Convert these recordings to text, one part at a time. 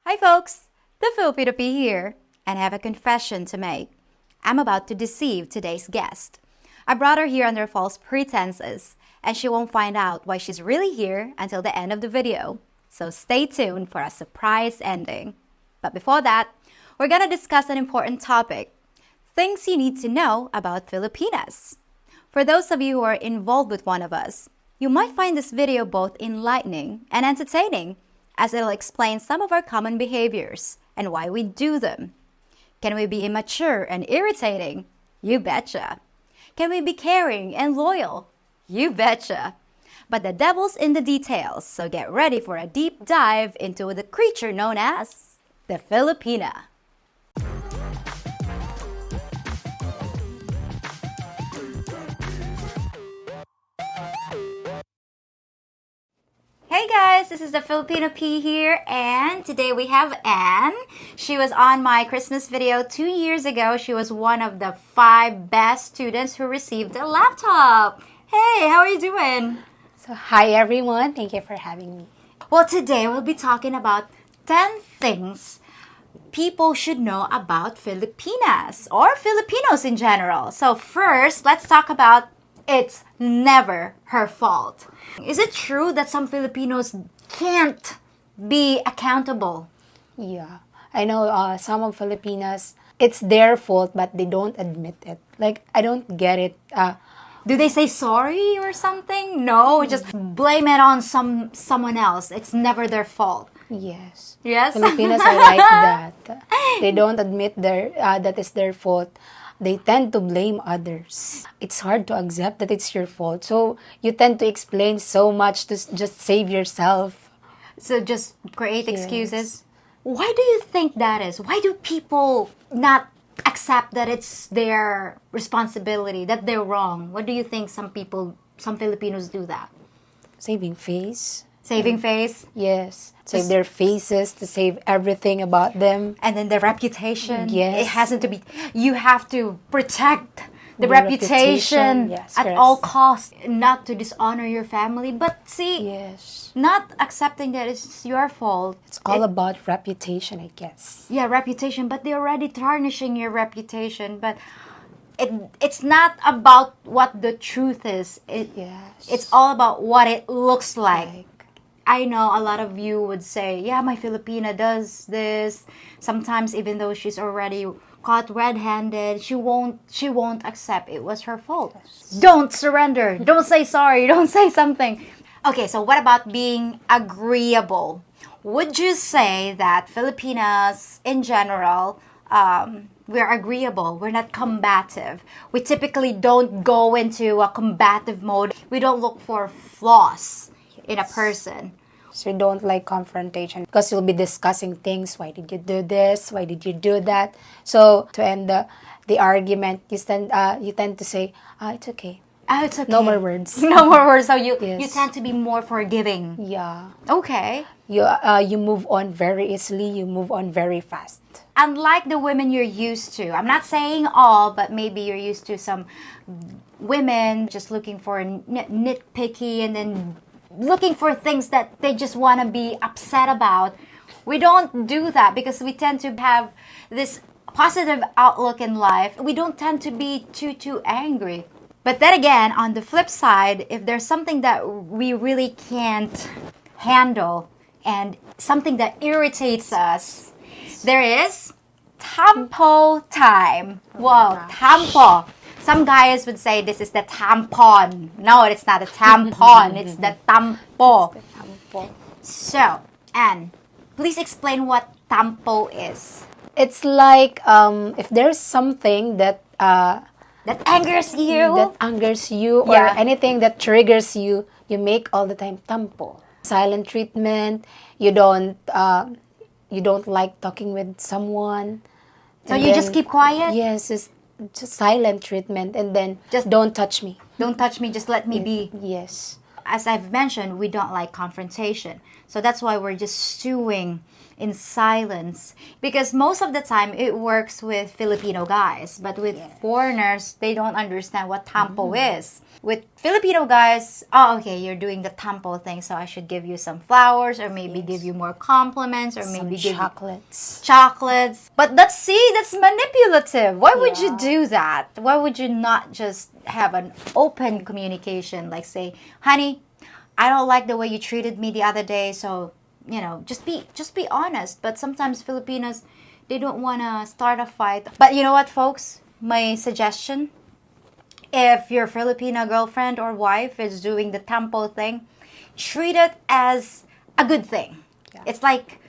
Hi folks, the Filipino P here, and I have a confession to make. I'm about to deceive today's guest. I brought her here under false pretenses, and she won't find out why she's really here until the end of the video. So stay tuned for a surprise ending. But before that, we're gonna discuss an important topic. Things you need to know about Filipinas. For those of you who are involved with one of us, you might find this video both enlightening and entertaining, as it'll explain some of our common behaviors and why we do them. Can we be immature and irritating? You betcha. Can we be caring and loyal? You betcha. But the devil's in the details, so get ready for a deep dive into the creature known as the Filipina. Hey guys, this is the Filipino P here, and today we have Anne. She was on my Christmas video 2 years ago. She was one of the 5 best students who received a laptop. Hey, how are you doing? So, hi everyone. Thank you for having me. Well, today we'll be talking about 10 things people should know about Filipinas or Filipinos in general. So first, let's talk about it's never her fault. Is it true that some Filipinos can't be accountable? Yeah, I know some of Filipinas, it's their fault, but they don't admit it. Like, I don't get it. Do they say sorry or something? No, just blame it on someone else. It's never their fault. Yes. Yes? Filipinas are like that. They don't admit that is their fault. They tend to blame others. It's hard to accept that it's your fault. So you tend to explain so much to just save yourself. So just create Yes. excuses. Why do you think that is? Why do people not accept that it's their responsibility, that they're wrong? What do you think some Filipinos do that? Saving face. Saving face? Yes. Save their faces, to save everything about them. And then the reputation. Yes. It hasn't to be, you have to protect the The reputation yes, at correct. all costs, not to dishonor your family. But see, Yes. not accepting that it's your fault. It's all about reputation, I guess. Yeah, reputation, but they're already tarnishing your reputation. But it's not about what the truth is. Yes. It's all about what it looks like. I know a lot of you would say, yeah, my Filipina does this. Sometimes even though she's already caught red-handed, she won't accept it was her fault. Don't surrender. Don't say sorry. Don't say something. Okay, so what about being agreeable? Would you say that Filipinas in general, we're agreeable, we're not combative? We typically don't go into a combative mode. We don't look for flaws in a person. So you don't like confrontation because you'll be discussing things. Why did you do this? Why did you do that? So to end the argument, you tend to say, it's okay. Oh, it's okay. No more words. No more words. So you Yes. tend to be more forgiving. Yeah. Okay. You move on very easily. You move on very fast. Unlike the women you're used to, I'm not saying all, but maybe you're used to some women just looking for nitpicky and then looking for things that they just want to be upset about. We don't do that because we tend to have this positive outlook in life. We don't tend to be too angry. But then again, on the flip side, if there's something that we really can't handle and something that irritates us, there is tampo time. Whoa, tampo. Some guys would say this is the tampon. No, it's not a tampon. It's the tampo. So, Anne, please explain what tampo is. It's like if there's something that angers you. that angers you or Yeah. anything that triggers you, you make all the time tampo. Silent treatment. You don't like talking with someone. So And you then- just keep quiet? Yes, it's just silent treatment, and then Just- don't touch me. Don't touch me, just let me be. Yes. as I've mentioned, we don't like confrontation. So that's why we're just stewing in silence. Because most of the time, it works with Filipino guys. But with foreigners, they don't understand what tampo is. With Filipino guys, oh, okay, you're doing the tampo thing, so I should give you some flowers, or maybe give you more compliments, or maybe give chocolates. Chocolates. But that's manipulative. Why would you do that? Why would you not just have an open communication, like say, honey, I don't like the way you treated me the other day, so just be honest. But sometimes Filipinos, they don't want to start a fight. But you know what, folks? My suggestion, if your Filipino girlfriend or wife is doing the tampo thing, treat it as a good thing. It's like,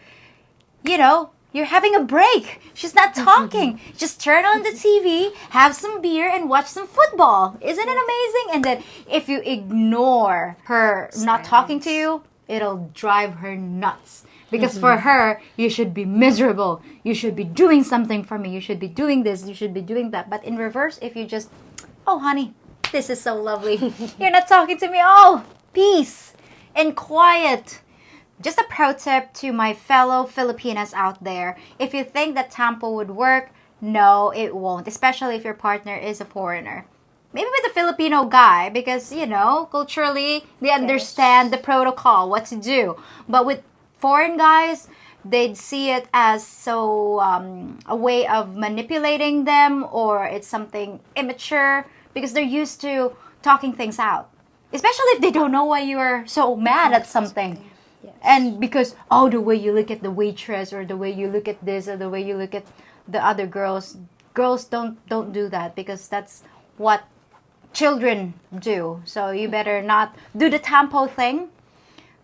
you're having a break. She's not talking. Just turn on the TV, have some beer, and watch some football. Isn't it amazing? And then if you ignore her not talking to you, it'll drive her nuts. Because for her, you should be miserable. You should be doing something for me. You should be doing this. You should be doing that. But in reverse, if you just, oh, honey, this is so lovely. You're not talking to me. Oh, peace and quiet. Just a pro tip to my fellow Filipinas out there. If you think that tampo would work, no, it won't. Especially if your partner is a foreigner. Maybe with a Filipino guy, because, culturally, they understand the protocol, what to do. But with foreign guys, they'd see it as a way of manipulating them, or it's something immature, because they're used to talking things out. Especially if they don't know why you are so mad at something. And because, the way you look at the waitress, or the way you look at this, or the way you look at the other girls don't do that, because that's what children do. So you better not do the tampo thing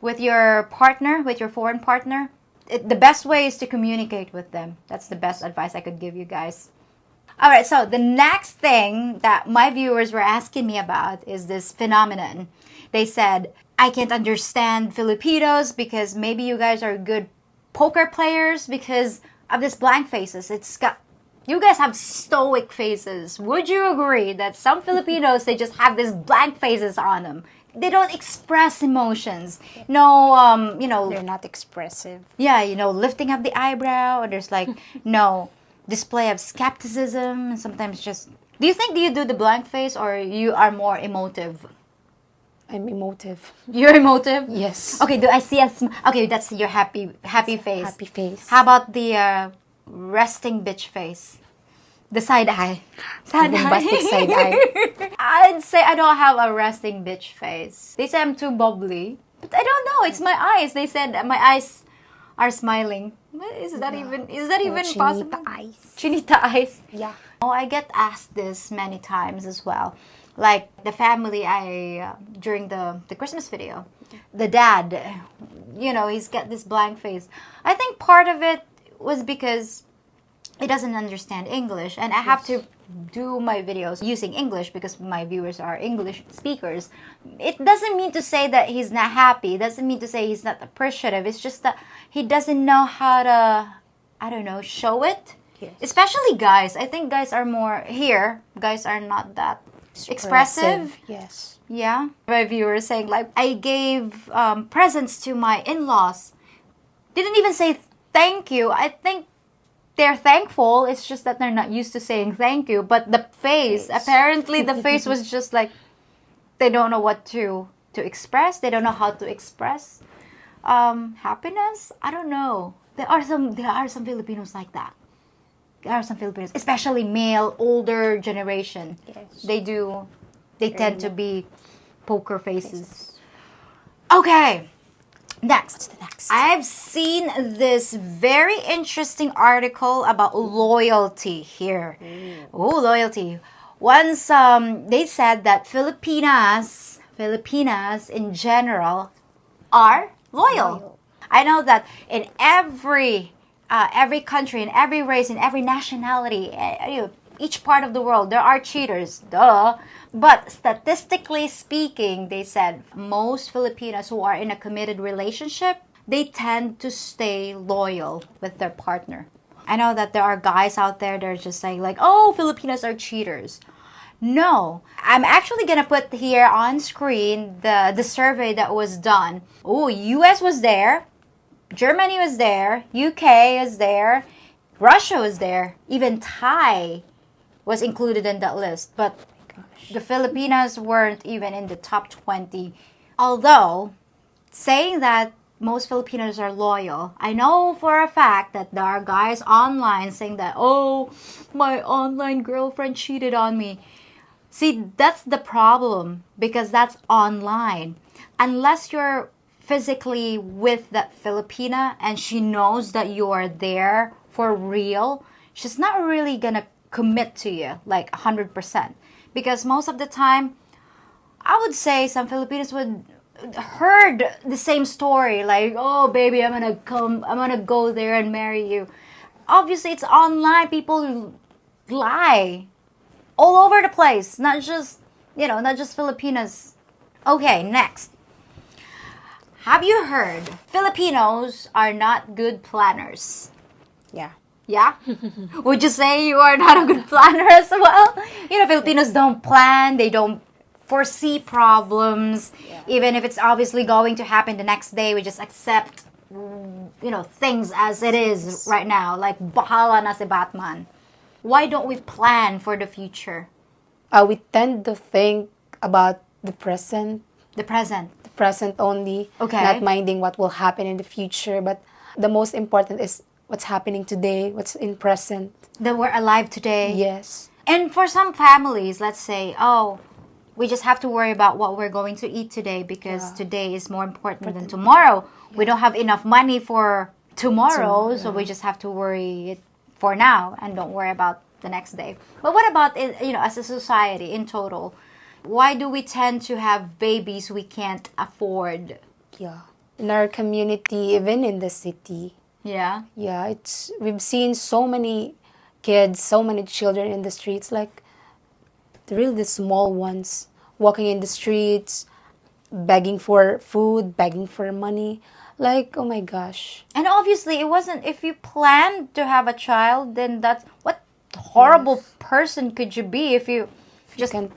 with your partner, with your foreign partner. The best way is to communicate with them. That's the best advice I could give you guys. All right, so the next thing that my viewers were asking me about is this phenomenon. They said, I can't understand Filipinos because maybe you guys are good poker players because of this blank faces. You guys have stoic faces. Would you agree that some Filipinos, they just have these blank faces on them? They don't express emotions. No, They're not expressive. Yeah, lifting up the eyebrow, or there's like no display of skepticism, and sometimes just... Do you do the blank face, or you are more emotive? I'm emotive. You're emotive? Yes. Okay, do I see okay, that's your happy face. Happy face. How about the resting bitch face? The side eye. Bombastic side eye. I'd say I don't have a resting bitch face. They say I'm too bubbly. But I don't know. It's my eyes. They said my eyes are smiling. Is that even Chinita possible? Eyes. Chinita eyes. Yeah. Oh, I get asked this many times as well. Like the family during the Christmas video. The dad, he's got this blank face. I think part of it was because he doesn't understand English, and I have to do my videos using English because my viewers are English speakers. It doesn't mean to say that he's not happy. It doesn't mean to say he's not appreciative. It's just that he doesn't know how to, show it. Yes. Especially guys. I think guys are more here. Guys are not that expressive. Yes. Yeah. My viewers saying like, I gave presents to my in-laws. Didn't even say thank you. I think they're thankful. It's just that they're not used to saying thank you. But the face, apparently the face was just like, they don't know what to express. They don't know how to express happiness. I don't know. There are some Filipinos like that. There are some Filipinos, especially male, older generation. Yes. They tend to be poker faces. Okay. Next. I've seen this very interesting article about loyalty here. Oh, loyalty. Once they said that Filipinas in general are loyal. I know that in every country, in every race, in every nationality, each part of the world, there are cheaters. Duh. But statistically speaking, they said most Filipinos who are in a committed relationship, they tend to stay loyal with their partner. I know that there are guys out there that are just saying like, oh, Filipinos are cheaters. No. I'm actually gonna put here on screen the survey that was done. Oh, US was there, Germany was there, UK is there, Russia was there, even Thai was included in that list. But the Filipinas weren't even in the top 20. Although, saying that most Filipinos are loyal, I know for a fact that there are guys online saying that, oh, my online girlfriend cheated on me. See, that's the problem because that's online. Unless you're physically with that Filipina and she knows that you are there for real, she's not really gonna commit to you like 100%. Because most of the time, I would say some Filipinos would heard the same story like, oh baby, I'm gonna go there and marry you. Obviously, it's online. People lie all over the place, not just Filipinas. Okay, next. Have you heard Filipinos are not good planners? Yeah. Yeah? Would you say you are not a good planner as well? Filipinos don't plan, they don't foresee problems. Yeah. Even if it's obviously going to happen the next day, we just accept, things as it is right now. Like, bahala na si Batman. Why don't we plan for the future? We tend to think about the present. The present. The present only. Okay. Not minding what will happen in the future. But the most important is what's happening today, what's in present. That we're alive today. Yes. And for some families, let's say, oh, we just have to worry about what we're going to eat today because today is more important than tomorrow. Yeah. We don't have enough money for tomorrow, so we just have to worry it for now and don't worry about the next day. But what about, as a society in total? Why do we tend to have babies we can't afford? Yeah. In our community, even in the city. Yeah. Yeah, we've seen so many kids, so many children in the streets, like the small ones, walking in the streets, begging for food, begging for money. Like, oh my gosh. And obviously, it wasn't, if you planned to have a child, then that's, what horrible person could you be if you just can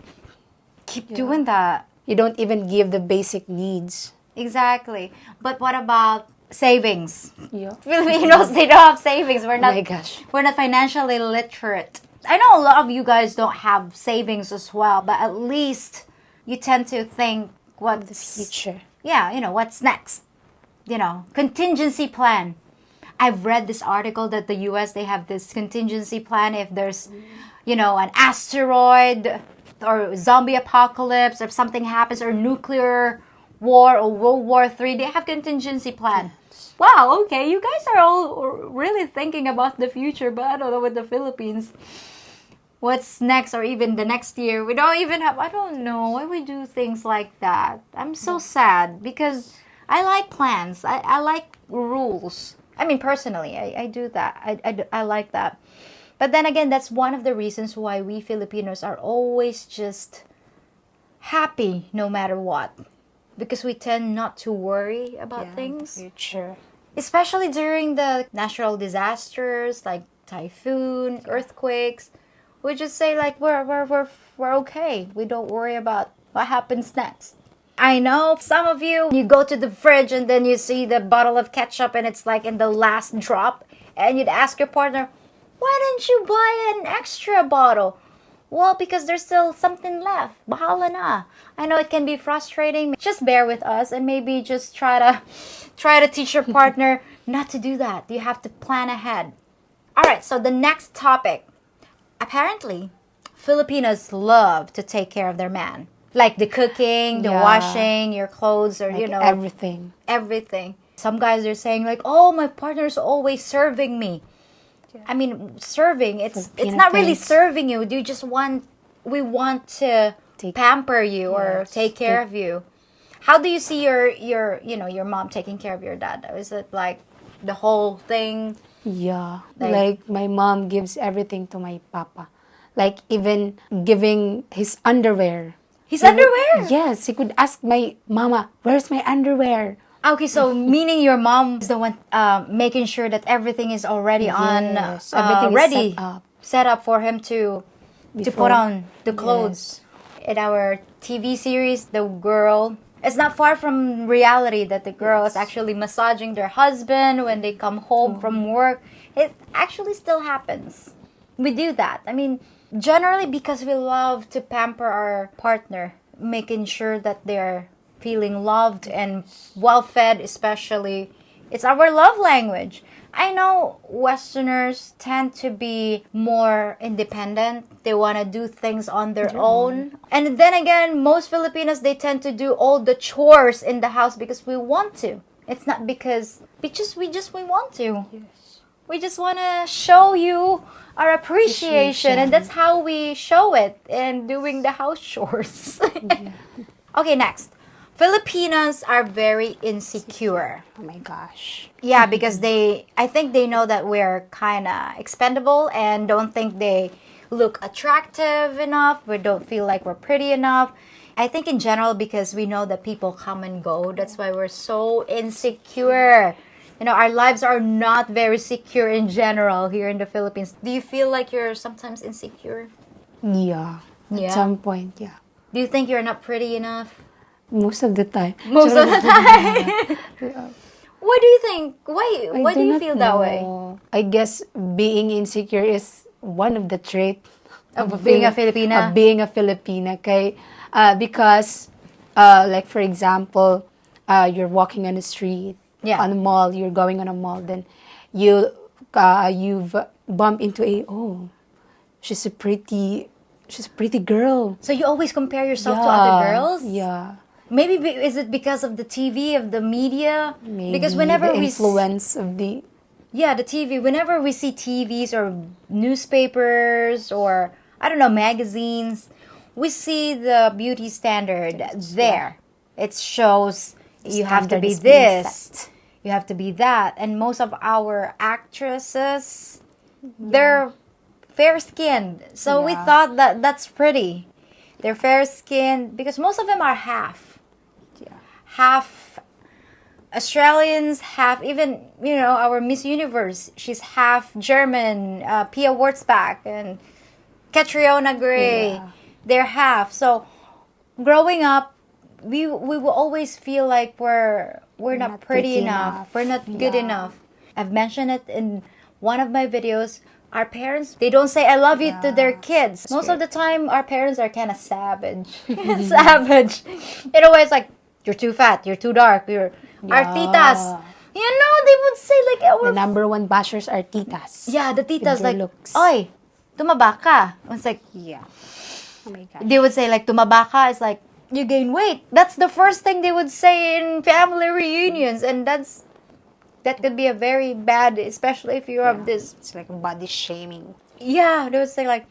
keep doing that? You don't even give the basic needs. Exactly. But what about savings? Yeah. Filipinos, they don't have savings. Oh my gosh. We're not financially literate. I know a lot of you guys don't have savings as well, but at least you tend to think what's the future. Yeah, what's next? Contingency plan. I've read this article that the US, they have this contingency plan if there's, an asteroid or zombie apocalypse, if something happens, or nuclear war or World War III, they have contingency plan. Yes. Wow, okay, you guys are all really thinking about the future, but I don't know with the Philippines. What's next, or even the next year? We don't even have, I don't know why we do things like that. I'm so sad because I like plans. I like rules. I mean, personally, I do that. I like that. But then again, that's one of the reasons why we Filipinos are always just happy no matter what. Because we tend not to worry about things. Future. Especially during the natural disasters like typhoon, earthquakes. We just say like we're okay. We don't worry about what happens next. I know some of you go to the fridge and then you see the bottle of ketchup and it's like in the last drop, and you'd ask your partner, why didn't you buy an extra bottle? Well, because there's still something left. Bahala na. I know it can be frustrating. Just bear with us and maybe just try to teach your partner not to do that. You have to plan ahead. All right, so the next topic. Apparently, Filipinos love to take care of their man. Like the cooking, the washing, your clothes, or, like everything. Everything. Some guys are saying like, oh, my partner's always serving me. Yeah. I mean, serving, it's not really serving you. We want to pamper you or take care of you. How do you see your mom taking care of your dad? Is it like the whole thing? Yeah. Like my mom gives everything to my papa. Like even giving his underwear. His underwear? Yes. He could ask my mama, where's my underwear? Okay, so meaning your mom is the one making sure that everything is already everything ready, is set up. Set up for him to to put on the clothes. In our TV series, the girl, it's not far from reality that the girl is actually massaging their husband when they come home from work. It actually still happens. We do that. I mean, generally because we love to pamper our partner, making sure that they're feeling loved and well fed, especially. It's our love language. I know Westerners tend to be more independent. They want to do things on their own. And then again, most Filipinos, they tend to do all the chores in the house because we want to. It's not because we want to. Yes. We just want to show you our appreciation, and that's how we show it in doing the house chores. Okay, next. Filipinos are very insecure. Oh my gosh. Yeah, because I think they know that we're kind of expendable and don't think they look attractive enough. We don't feel like we're pretty enough. I think in general because we know that people come and go. That's why we're so insecure. You know, our lives are not very secure in general here in the Philippines. Do you feel like you're sometimes insecure? Yeah. At some point, yeah. Do you think you're not pretty enough? Most of the time. Most of the time. What do you think? Why do you feel that way? I guess being insecure is one of the traits Of being a Filipina? Of being a Filipina. Because, like for example, you're walking on the street, on a mall, you're going on a mall, then you've bumped into she's a pretty girl. So you always compare yourself to other girls? Yeah. Maybe is it because of the TV, of the media? Maybe because whenever the influence of the... Yeah, the TV. Whenever we see TVs or newspapers or, I don't know, magazines, we see the beauty standard there. It shows you have to be this, you have to be that. And most of our actresses, they're fair-skinned. So we thought that that's pretty. They're fair-skinned because most of them are half Australians, half, even, you know, our Miss Universe, she's half German, Pia Wurtzbach and Catriona Gray, they're half. So growing up, we will always feel like we're not pretty enough. We're not good enough. I've mentioned it in one of my videos. Our parents, they don't say I love you to their kids. Most of the time, our parents are kind of savage. Savage. In a way, it's like, you're too fat, you're too dark, our titas. You know, they would say like... The number one bashers are titas. Yeah, the titas like, looks. Oy, tumaba ka. It's like... Yeah. Oh my gosh. They would say like, tumaba ka. It's like, you gain weight. That's the first thing they would say in family reunions. And that could be a very bad, especially if you have this... It's like body shaming. Yeah, they would say like,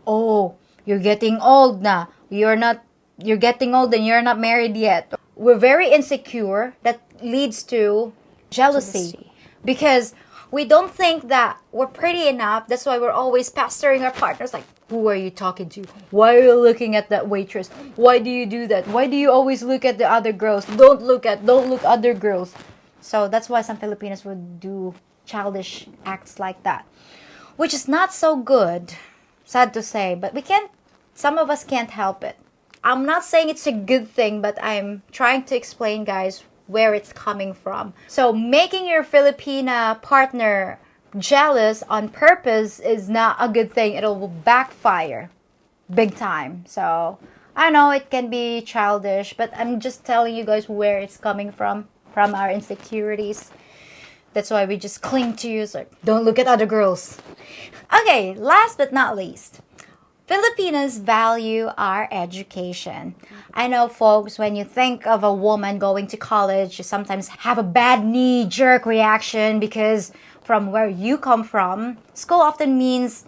oh, you're getting old na. You're getting old and you're not married yet. We're very insecure. That leads to jealousy. Because we don't think that we're pretty enough. That's why we're always pestering our partners like, who are you talking to? Why are you looking at that waitress? Why do you do that? Why do you always look at the other girls? Don't look other girls. So that's why some Filipinos would do childish acts like that. Which is not so good, sad to say, but some of us can't help it. I'm not saying it's a good thing, but I'm trying to explain, guys, where it's coming from. So making your Filipina partner jealous on purpose is not a good thing. It'll backfire big time. So I know it can be childish, but I'm just telling you guys where it's coming from our insecurities. That's why we just cling to you. So don't look at other girls. Okay, last but not least. Filipinos value our education. I know, folks, when you think of a woman going to college, you sometimes have a bad knee-jerk reaction because from where you come from, school often means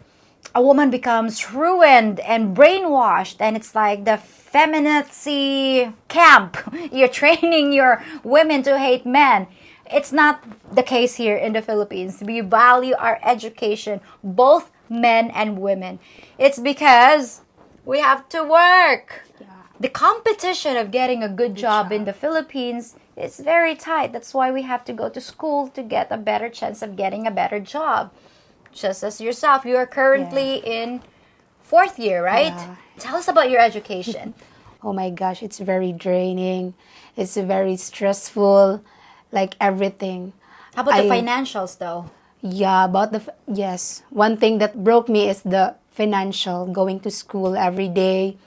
a woman becomes ruined and brainwashed, and it's like the feminazi camp. You're training your women to hate men. It's not the case here in the Philippines. We value our education, both men and women. It's because we have to work. Yeah. The competition of getting a good job in the Philippines is very tight. That's why we have to go to school to get a better chance of getting a better job. Just as yourself, you are currently in fourth year, right? Yeah. Tell us about your education. Oh my gosh, it's very draining. It's very stressful, like everything. How about the I financials, though? Yeah, about yes. One thing that broke me is the financial, going to school every day,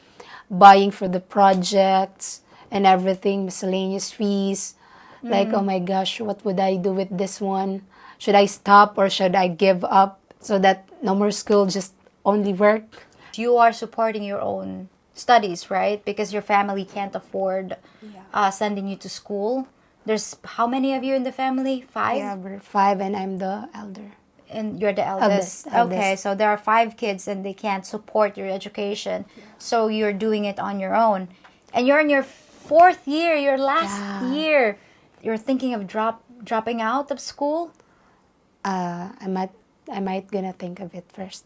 buying for the projects and everything, miscellaneous fees. Like, oh my gosh, what would I do with this one? Should I stop or should I give up so that no more school, just only work? You are supporting your own studies, right? Because your family can't afford sending you to school. There's how many of you in the family? 5? Yeah, we're 5 and I'm the elder. And you're the eldest. Eldest. Okay, so there are 5 kids and they can't support your education. So you're doing it on your own. And you're in your 4th year, your last year. You're thinking of dropping out of school? I might gonna think of it first.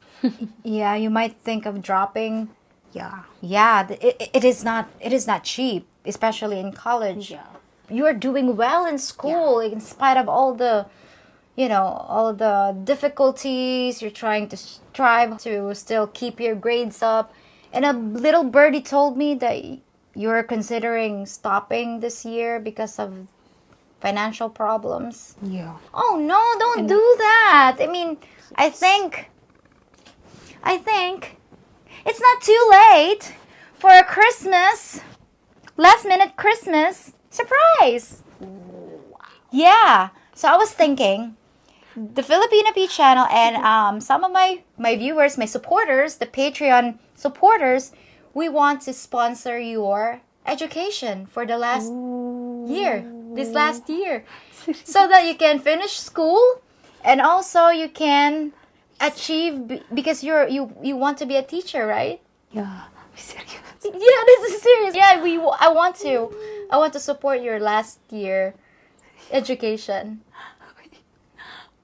Yeah, you might think of dropping. Yeah. Yeah, it is not cheap, especially in college. Yeah. You are doing well in school in spite of all the all the difficulties. You're trying to strive to still keep your grades up. And a little birdie told me that you're considering stopping this year because of financial problems. Yeah. Oh no, don't do that. I mean, I think it's not too late for a Christmas, last minute Christmas surprise. Yeah. So I was thinking, the Filipina P channel and some of my viewers, my supporters, the Patreon supporters, we want to sponsor your education for the last year, this last year, so that you can finish school and also you can achieve, because you want to be a teacher, right? Yeah. Serious. Yeah, this is serious. Yeah, I want to support your last year education.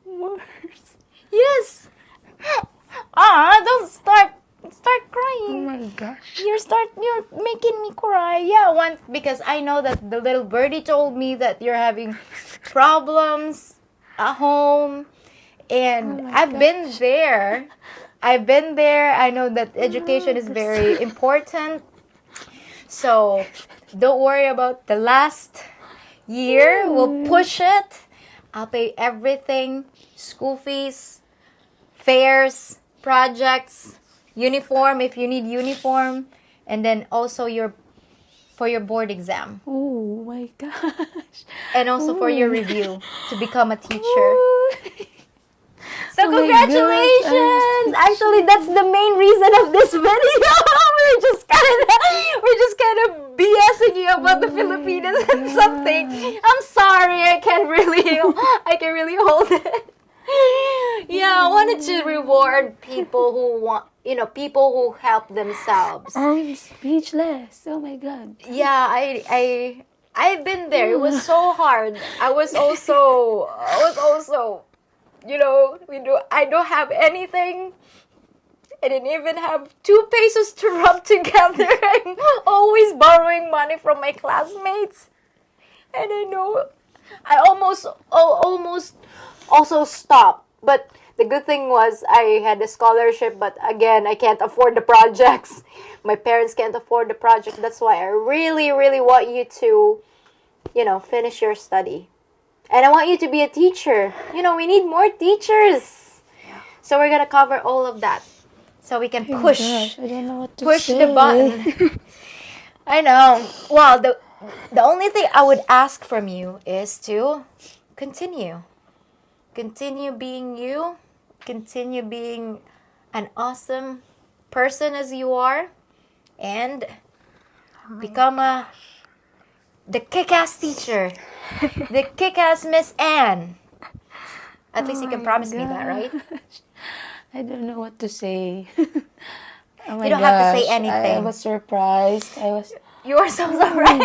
Worse. Yes. Don't start Oh crying. my gosh. You're making me cry. Yeah, because I know that the little birdie told me that you're having problems at home, and I've been there. I know that education is very important. So, don't worry about the last year. We'll push it. I'll pay everything. School fees, fares, projects, uniform if you need uniform, and then also for your board exam, Oh my gosh. and also for your review to become a teacher. So Oh my congratulations! Actually, that's the main reason of this video. we're just kind of BSing you about the Filipinas and something. I'm sorry, I can really hold it. Yeah, I wanted to reward people people who help themselves. I'm speechless. Oh my god. Yeah, I've been there. It was so hard. I was also I don't have anything. I didn't even have 2 pesos to rub together. I'm always borrowing money from my classmates. And I know I almost also stopped. But the good thing was I had a scholarship, but again, I can't afford the projects. My parents can't afford the project. That's why I really, really want you to, finish your study. And I want you to be a teacher. We need more teachers. So we're going to cover all of that. So we can push. Gosh, I don't know what to Push say. the button. I know. Well, the only thing I would ask from you is to continue. Continue being you. Continue being an awesome person as you are. And become the kick-ass teacher. The kick-ass Miss Anne. At least you can promise me that, right? I don't know what to say. Oh my You don't have to say gosh, anything. I was surprised. You are so right.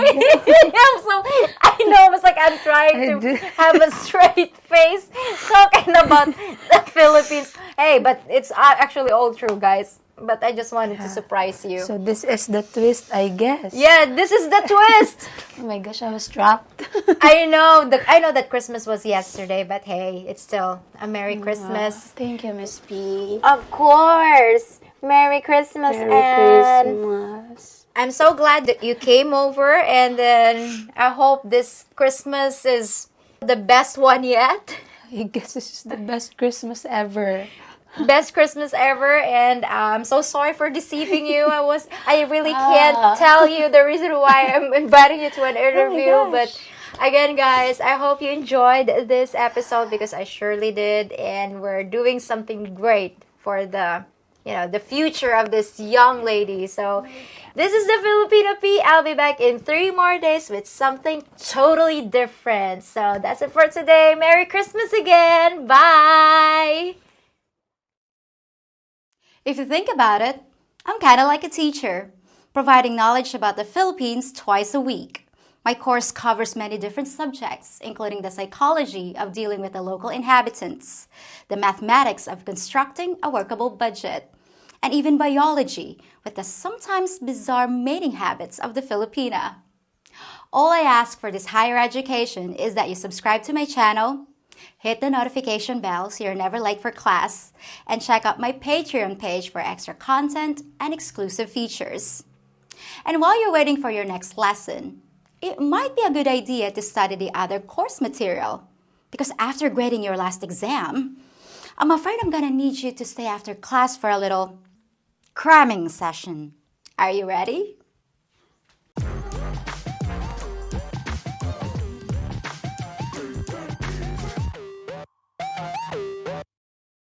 I know. It's like I'm trying to have a straight face talking about the Philippines. Hey, but it's actually all true, guys. But I just wanted to surprise you. So this is the twist, I guess. Yeah, this is the twist. Oh my gosh, I was trapped. I know that Christmas was yesterday, but hey, it's still a Merry Christmas. Thank you, Miss P. Of course. Merry Christmas, Merry Anne. Christmas. I'm so glad that you came over, and then I hope this Christmas is the best one yet. I guess this is the best Christmas ever. Best Christmas ever, and I'm so sorry for deceiving you. I really can't tell you the reason why I'm inviting you to an interview, but again, guys, I hope you enjoyed this episode because I surely did, and we're doing something great for the future of this young lady. So this is the Filipino P. I'll be back in 3 more days with something totally different. So that's it for today. Merry Christmas again. Bye. If you think about it, I'm kind of like a teacher, providing knowledge about the Philippines twice a week. My course covers many different subjects, including the psychology of dealing with the local inhabitants, the mathematics of constructing a workable budget, and even biology with the sometimes bizarre mating habits of the Filipina. All I ask for this higher education is that you subscribe to my channel, hit the notification bell so you're never late for class, and check out my Patreon page for extra content and exclusive features. And while you're waiting for your next lesson, it might be a good idea to study the other course material. Because after grading your last exam, I'm afraid I'm gonna need you to stay after class for a little cramming session. Are you ready?